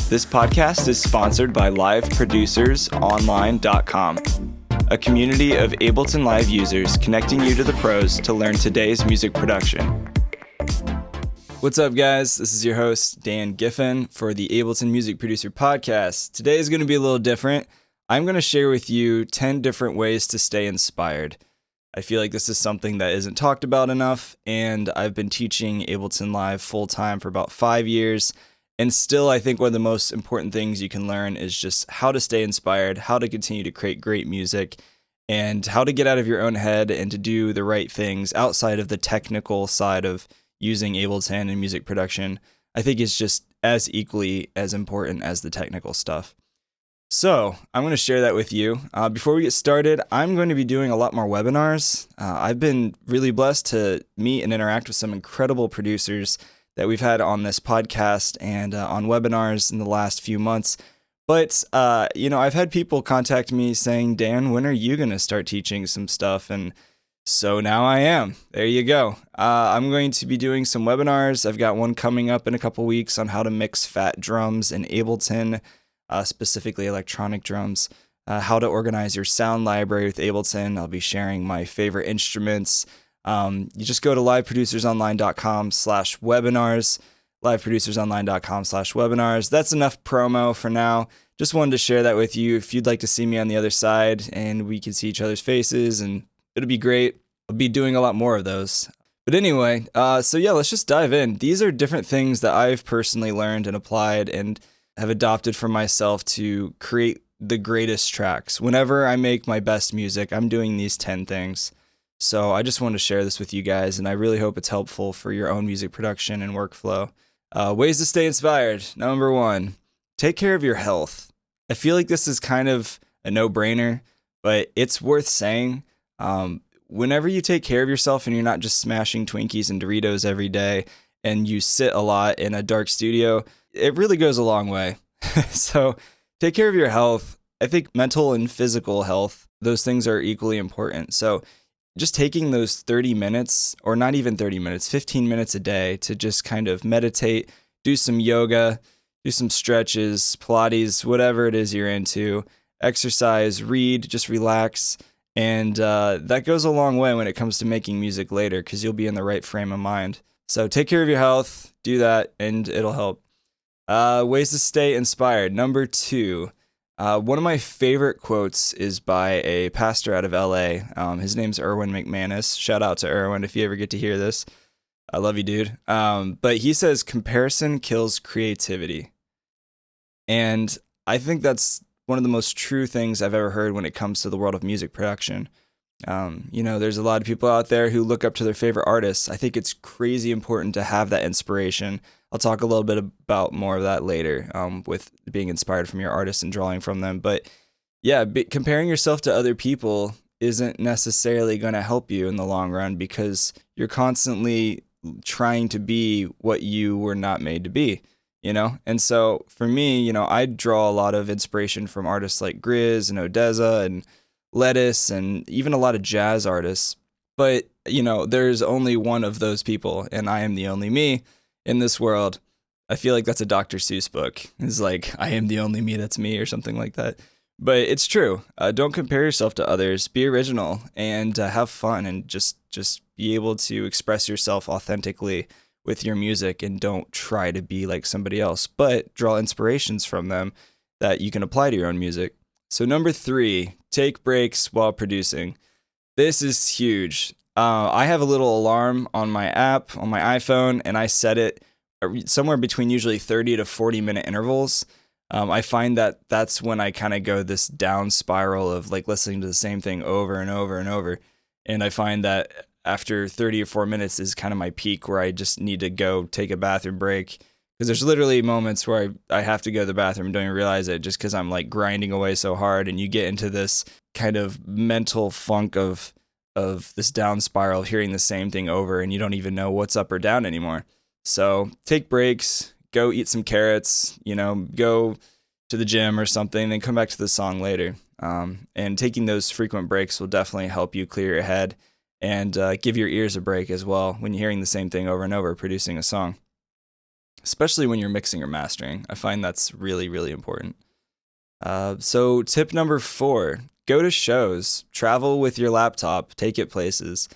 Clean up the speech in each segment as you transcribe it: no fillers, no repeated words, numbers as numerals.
This podcast is sponsored by liveproducersonline.com, a community of Ableton Live users connecting you to the pros to learn today's music production. What's up, guys? This is your host, Dan Giffin, for the Ableton Music Producer Podcast. Today is going to be a little different. I'm going to share with you 10 different ways to stay inspired. I feel like this is something that isn't talked about enough, and I've been teaching Ableton Live full-time for about 5 years. And still, I think one of the most important things you can learn is just how to stay inspired, how to continue to create great music, and how to get out of your own head and to do the right things outside of the technical side of using Ableton and music production. I think it's just as equally as important as the technical stuff. So I'm going to share that with you. Before we get started, I'm going to be doing a lot more webinars. I've been really blessed to meet and interact with some incredible producers that we've had on this podcast and on webinars in the last few months. But, I've had people contact me saying, Dan, when are you going to start teaching some stuff? And so now I am. There you go. I'm going to be doing some webinars. I've got one coming up in a couple weeks on how to mix fat drums in Ableton, specifically electronic drums, how to organize your sound library with Ableton. I'll be sharing my favorite instruments. You just go to liveproducersonline.com/webinars, liveproducersonline.com/webinars. That's enough promo for now. Just wanted to share that with you. If you'd like to see me on the other side and we can see each other's faces, and it'll be great. I'll be doing a lot more of those. But anyway, let's just dive in. These are different things that I've personally learned and applied and have adopted for myself to create the greatest tracks. Whenever I make my best music, I'm doing these 10 things. So I just wanted to share this with you guys, and I really hope it's helpful for your own music production and workflow. Ways to stay inspired. Number 1, take care of your health. I feel like this is kind of a no-brainer, but it's worth saying. Whenever you take care of yourself and you're not just smashing Twinkies and Doritos every day, and you sit a lot in a dark studio, it really goes a long way. So take care of your health. I think mental and physical health, those things are equally important. So just taking those 30 minutes, or not even 30 minutes, 15 minutes a day to just kind of meditate, do some yoga, do some stretches, Pilates, whatever it is you're into, exercise, read, just relax. And that goes a long way when it comes to making music later, because you'll be in the right frame of mind. So take care of your health, do that, and it'll help. Ways to stay inspired. Number 2. One of my favorite quotes is by a pastor out of LA. His name's Erwin McManus. Shout out to Erwin if you ever get to hear this. I love you, dude. But he says, comparison kills creativity. And I think that's one of the most true things I've ever heard when it comes to the world of music production. There's a lot of people out there who look up to their favorite artists. I think it's crazy important to have that inspiration. I'll talk a little bit about more of that later, with being inspired from your artists and drawing from them. But yeah, comparing yourself to other people isn't necessarily going to help you in the long run, because you're constantly trying to be what you were not made to be, And so for me, I draw a lot of inspiration from artists like Grizz and Odessa and Lettuce and even a lot of jazz artists. But, there's only one of those people, and I am the only me in this world. I feel like that's a Dr. Seuss book. It's like, I am the only me that's me, or something like that. But it's true. Don't compare yourself to others. Be original and have fun, and just be able to express yourself authentically with your music, and don't try to be like somebody else, but draw inspirations from them that you can apply to your own music. So number 3, take breaks while producing. This is huge. I have a little alarm on my app, on my iPhone, and I set it somewhere between usually 30 to 40 minute intervals. I find that that's when I kind of go this down spiral of like listening to the same thing over and over and over. And I find that after 30 or 4 minutes is kind of my peak, where I just need to go take a bathroom break. Because there's literally moments where I have to go to the bathroom and don't even realize it, just because I'm like grinding away so hard, and you get into this kind of mental funk of this down spiral, hearing the same thing over, and you don't even know what's up or down anymore. So take breaks, go eat some carrots, go to the gym or something, then come back to the song later. And taking those frequent breaks will definitely help you clear your head and give your ears a break as well when you're hearing the same thing over and over producing a song. especially when you're mixing or mastering. I find that's really, really important. So tip number 4, go to shows, travel with your laptop, take it places.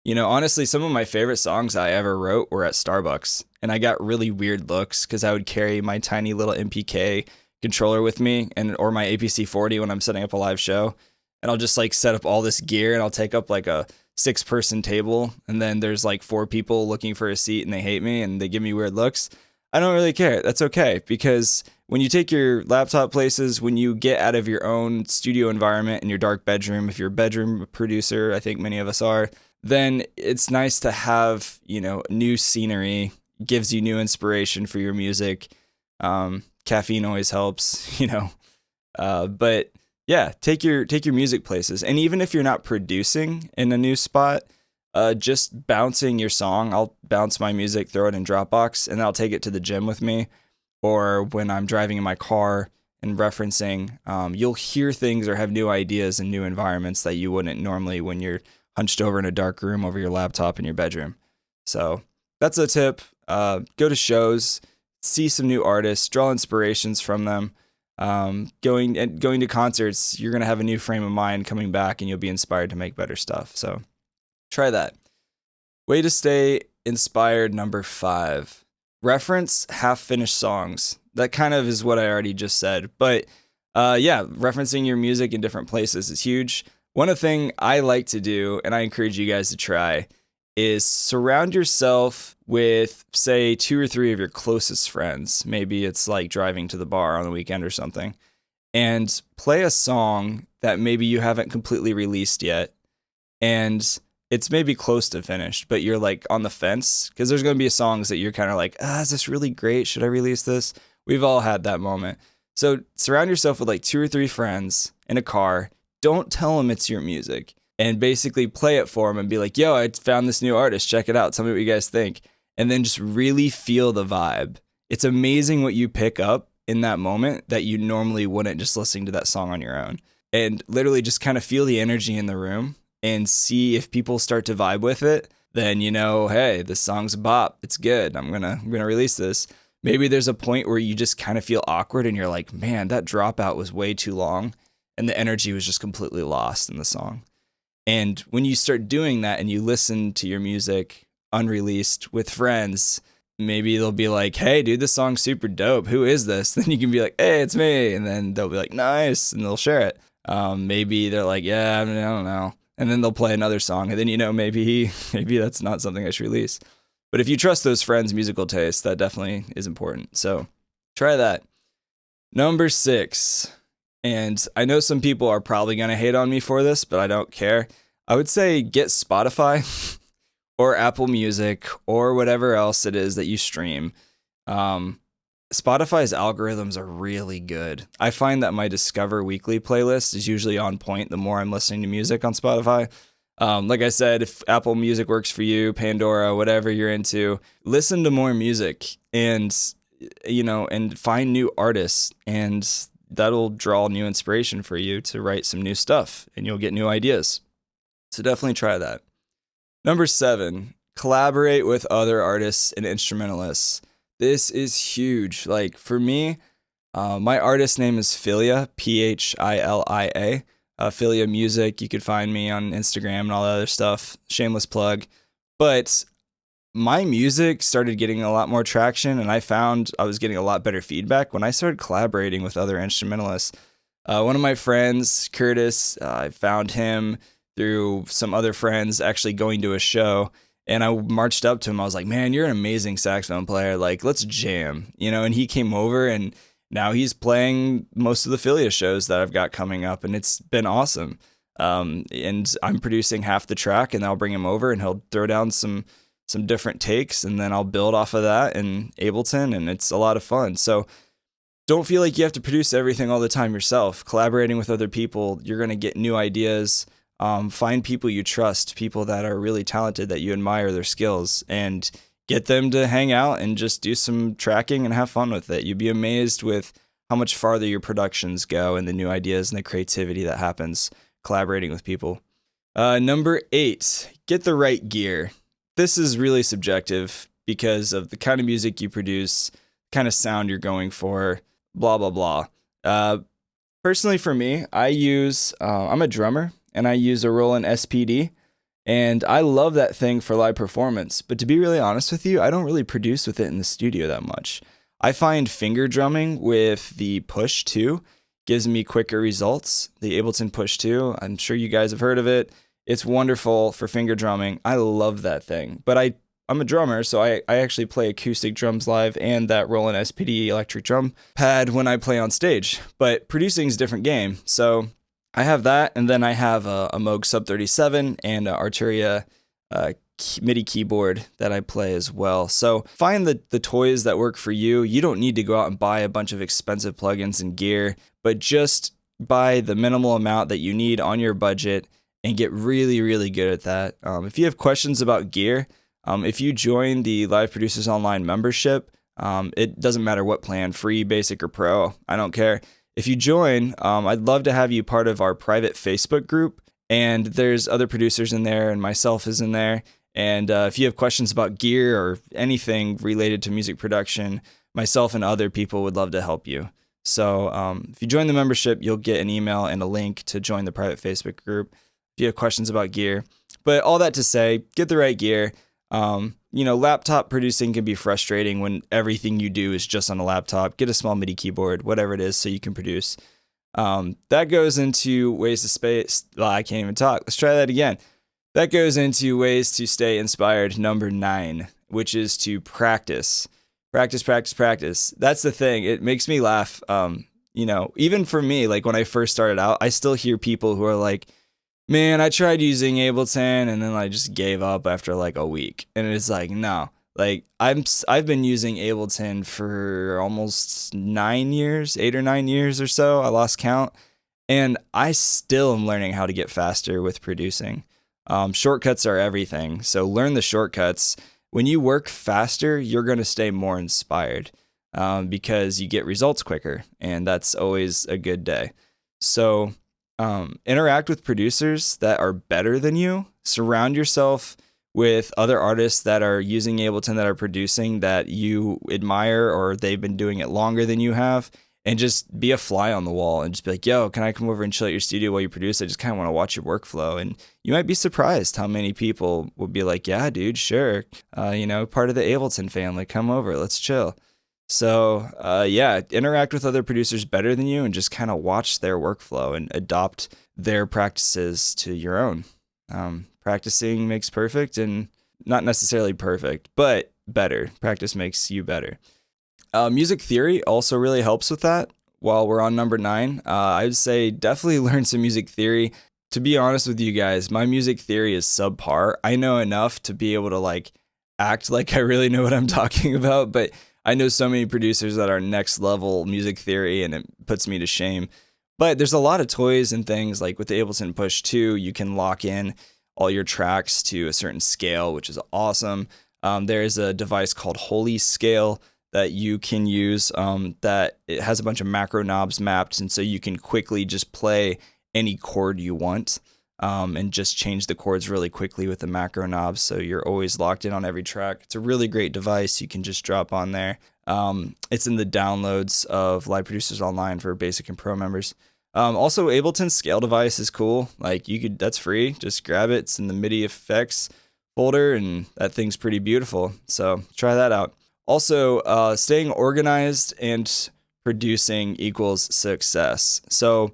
Honestly, some of my favorite songs I ever wrote were at Starbucks, and I got really weird looks because I would carry my tiny little MPK controller with me or my APC-40 when I'm setting up a live show, and I'll just like set up all this gear, and I'll take up like a 6-person table, and then there's like 4 people looking for a seat, and they hate me and they give me weird looks. I don't really care. That's okay, because when you take your laptop places, when you get out of your own studio environment in your dark bedroom, if you're a bedroom producer, I think many of us are, then it's nice to have, new scenery, gives you new inspiration for your music. Caffeine always helps, but yeah, take your music places. And even if you're not producing in a new spot, just bouncing your song, I'll bounce my music, throw it in Dropbox, and I'll take it to the gym with me. Or when I'm driving in my car and referencing, you'll hear things or have new ideas in new environments that you wouldn't normally when you're hunched over in a dark room over your laptop in your bedroom. So that's a tip. Go to shows, see some new artists, draw inspirations from them. Going to concerts, you're going to have a new frame of mind coming back, and you'll be inspired to make better stuff. So try that. Way to stay inspired, number 5. Reference half-finished songs. That kind of is what I already just said. But yeah, referencing your music in different places is huge. One thing I like to do, and I encourage you guys to try, is surround yourself with, say, 2 or 3 of your closest friends. Maybe it's like driving to the bar on the weekend or something, and play a song that maybe you haven't completely released yet, and it's maybe close to finished, but you're like on the fence, because there's going to be songs that you're kind of like, is this really great? Should I release this? We've all had that moment. So surround yourself with like 2 or 3 friends in a car. Don't tell them it's your music, and basically play it for them and be like, yo, I found this new artist. Check it out. Tell me what you guys think. And then just really feel the vibe. It's amazing what you pick up in that moment that you normally wouldn't just listening to that song on your own. And literally just kind of feel the energy in the room and see if people start to vibe with it. Then hey, this song's a bop. It's good. I'm gonna release this. Maybe there's a point where you just kind of feel awkward and you're like, man, that dropout was way too long, and the energy was just completely lost in the song. And when you start doing that and you listen to your music unreleased with friends, maybe they'll be like, hey, dude, this song's super dope. Who is this? Then you can be like, hey, it's me. And then they'll be like, nice. And they'll share it. Maybe they're like, yeah, I don't know. And then they'll play another song. And then, maybe that's not something I should release. But if you trust those friends' musical taste, that definitely is important. So try that. Number 6. And I know some people are probably going to hate on me for this, but I don't care. I would say get Spotify or Apple Music or whatever else it is that you stream. Spotify's algorithms are really good. I find that my Discover Weekly playlist is usually on point the more I'm listening to music on Spotify. Like I said, if Apple Music works for you, Pandora, whatever you're into, listen to more music and find new artists, and that'll draw new inspiration for you to write some new stuff, and you'll get new ideas. So definitely try that. Number 7, collaborate with other artists and instrumentalists. This is huge. Like for me, my artist name is Philia, Philia. Philia Music. You could find me on Instagram and all that other stuff. Shameless plug. But my music started getting a lot more traction, and I found I was getting a lot better feedback when I started collaborating with other instrumentalists. One of my friends, Curtis, I found him through some other friends actually going to a show, and I marched up to him. I was like, man, you're an amazing saxophone player. Like, let's jam, and he came over, and now he's playing most of the Philia shows that I've got coming up, and it's been awesome. And I'm producing half the track, and I'll bring him over, and he'll throw down some different takes, and then I'll build off of that in Ableton, and it's a lot of fun. So don't feel like you have to produce everything all the time yourself. Collaborating with other people, you're going to get new ideas. Find people you trust, people that are really talented, that you admire their skills, and get them to hang out and just do some tracking and have fun with it. You'd be amazed with how much farther your productions go and the new ideas and the creativity that happens collaborating with people. Number 8, get the right gear. This is really subjective. because of the kind of music you produce, kind of sound you're going for, blah, blah, blah. Personally for me, I'm a drummer and I use a Roland SPD. And I love that thing for live performance. But to be really honest with you, I don't really produce with it in the studio that much. I find finger drumming with the Push 2 gives me quicker results. The Ableton Push 2, I'm sure you guys have heard of it. It's wonderful for finger drumming. I love that thing. But I'm a drummer, so I actually play acoustic drums live and that Roland SPD electric drum pad when I play on stage. But producing is a different game. So I have that, and then I have a Moog Sub 37 and an Arturia MIDI keyboard that I play as well. So find the toys that work for you. You don't need to go out and buy a bunch of expensive plugins and gear, but just buy the minimal amount that you need on your budget and get really, really good at that. If you have questions about gear, if you join the Live Producers Online membership, it doesn't matter what plan, free, basic, or pro, I don't care. If you join, I'd love to have you part of our private Facebook group, and there's other producers in there, and myself is in there. And if you have questions about gear or anything related to music production, myself and other people would love to help you. So if you join the membership, you'll get an email and a link to join the private Facebook group if you have questions about gear. But all that to say, get the right gear. Laptop producing can be frustrating when everything you do is just on a laptop. Get a small MIDI keyboard, whatever it is, so you can produce. That goes into ways to space. I can't even talk. Let's try that again. That goes into ways to stay inspired. Number 9, which is to practice. Practice, practice, practice. That's the thing. It makes me laugh. Even for me, like when I first started out, I still hear people who are like, man, I tried using Ableton and then I just gave up after like a week. And it's like, no, like I've been using Ableton for almost 9 years, 8 or 9 years or so. I lost count, and I still am learning how to get faster with producing. Shortcuts are everything. So learn the shortcuts. When you work faster, you're going to stay more inspired because you get results quicker, and that's always a good day. So interact with producers that are better than you. Surround yourself with other artists that are using Ableton, that are producing, that you admire, or they've been doing it longer than you have, and just be a fly on the wall and just be like, yo, can I come over and chill at your studio while you produce? I just kind of want to watch your workflow. And you might be surprised how many people will be like, yeah, dude, sure. Part of the Ableton family, come over, let's chill. So, interact with other producers better than you and just kind of watch their workflow and adopt their practices to your own. Practicing makes perfect, and not necessarily perfect, but better. Practice makes you better. Music theory also really helps with that. While we're on number 9, I would say definitely learn some music theory. To be honest with you guys, my music theory is subpar. I know enough to be able to act like I really know what I'm talking about, but I know so many producers that are next level music theory, and it puts me to shame. But there's a lot of toys and things, like with the Ableton Push 2, you can lock in all your tracks to a certain scale, which is awesome. There's a device called Holy Scale that you can use that it has a bunch of macro knobs mapped, and so you can quickly just play any chord you want and just change the chords really quickly with the macro knobs, so you're always locked in on every track. It's a really great device you can just drop on there. It's in the downloads of Live Producers Online for basic and pro members. Also, Ableton's scale device is cool. That's free. Just grab it. It's in the MIDI effects folder, and that thing's pretty beautiful. So try that out. Also, staying organized and producing equals success. So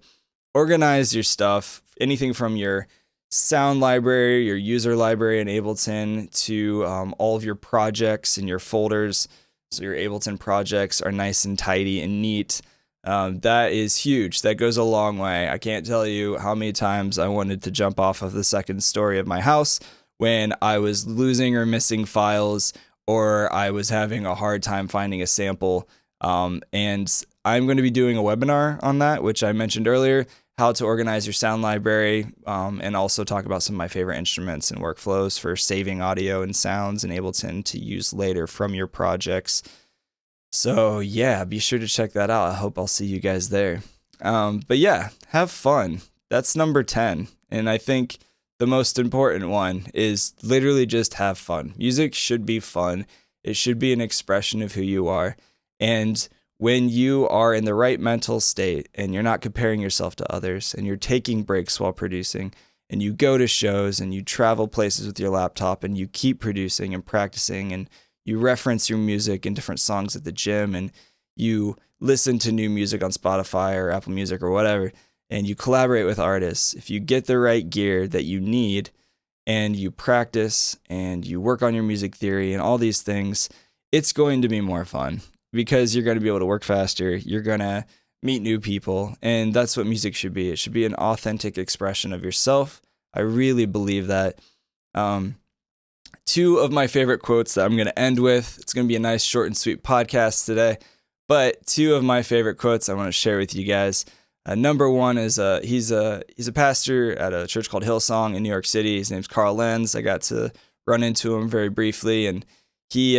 organize your stuff, anything from your sound library, your user library in Ableton, to all of your projects and your folders. So your Ableton projects are nice and tidy and neat. That is huge. That goes a long way. I can't tell you how many times I wanted to jump off of the second story of my house when I was losing or missing files, or I was having a hard time finding a sample. And I'm going to be doing a webinar on that, which I mentioned earlier, how to organize your sound library, and also talk about some of my favorite instruments and workflows for saving audio and sounds in Ableton to use later from your projects. So yeah, be sure to check that out. I hope I'll see you guys there. But yeah, have fun. That's number 10. And I think the most important one is literally just have fun. Music should be fun. It should be an expression of who you are. And when you are in the right mental state and you're not comparing yourself to others and you're taking breaks while producing and you go to shows and you travel places with your laptop and you keep producing and practicing and you reference your music in different songs at the gym and you listen to new music on Spotify or Apple Music or whatever, and you collaborate with artists, if you get the right gear that you need and you practice and you work on your music theory and all these things, it's going to be more fun because you're going to be able to work faster. You're going to meet new people, and that's what music should be. It should be an authentic expression of yourself. I really believe that. Two of my favorite quotes that I'm going to end with. It's going to be a nice short and sweet podcast today, but two of my favorite quotes I want to share with you guys. Number one is he's a pastor at a church called Hillsong in New York City. His name's Carl Lenz. I got to run into him very briefly, and he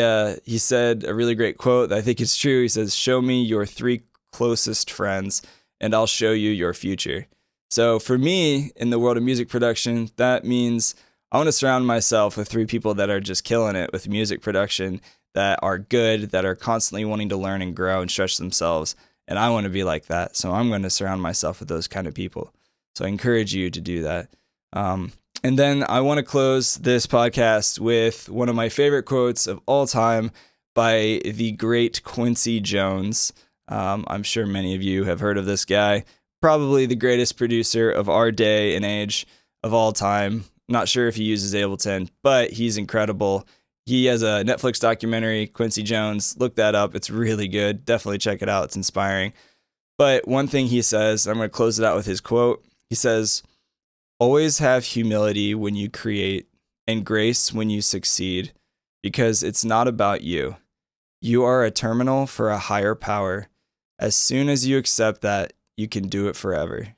said a really great quote that I think is true. He says, "Show me your 3 closest friends, and I'll show you your future." So for me, in the world of music production, that means I want to surround myself with 3 people that are just killing it with music production, that are good, that are constantly wanting to learn and grow and stretch themselves. And I want to be like that. So I'm going to surround myself with those kind of people. So I encourage you to do that. And then I want to close this podcast with one of my favorite quotes of all time by the great Quincy Jones. I'm sure many of you have heard of this guy. Probably the greatest producer of our day and age of all time. Not sure if he uses Ableton, but he's incredible. He has a Netflix documentary, Quincy Jones. Look that up. It's really good. Definitely check it out. It's inspiring. But one thing he says, I'm going to close it out with his quote. He says, "Always have humility when you create and grace when you succeed, because it's not about you. You are a terminal for a higher power. As soon as you accept that, you can do it forever."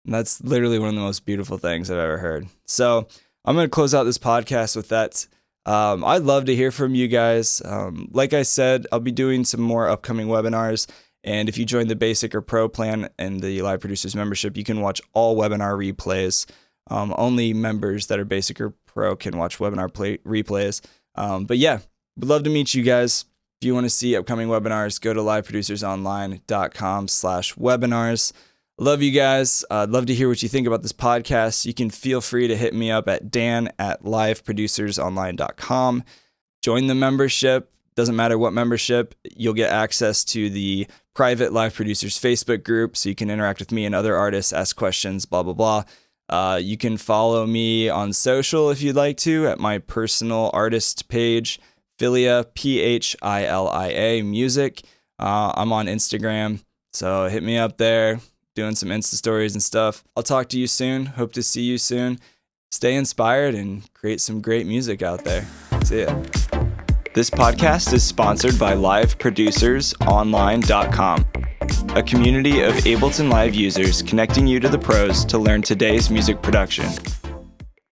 And that's literally one of the most beautiful things I've ever heard. So I'm going to close out this podcast with that. I'd love to hear from you guys. Like I said, I'll be doing some more upcoming webinars. And if you join the basic or pro plan and the Live Producers membership, you can watch all webinar replays. Only members that are basic or pro can watch webinar replays. But yeah, would love to meet you guys. If you want to see upcoming webinars, go to liveproducersonline.com/webinars. Love you guys. I'd love to hear what you think about this podcast. You can feel free to hit me up at dan@liveproducersonline.com. Join the membership. Doesn't matter what membership. You'll get access to the private Live Producers Facebook group, so you can interact with me and other artists, ask questions, blah, blah, blah. You can follow me on social if you'd like to at my personal artist page, Philia, Philia Music. I'm on Instagram, so hit me up there. Doing some Insta stories and stuff. I'll talk to you soon. Hope to see you soon. Stay inspired and create some great music out there. See ya. This podcast is sponsored by liveproducersonline.com, a community of Ableton Live users connecting you to the pros to learn today's music production.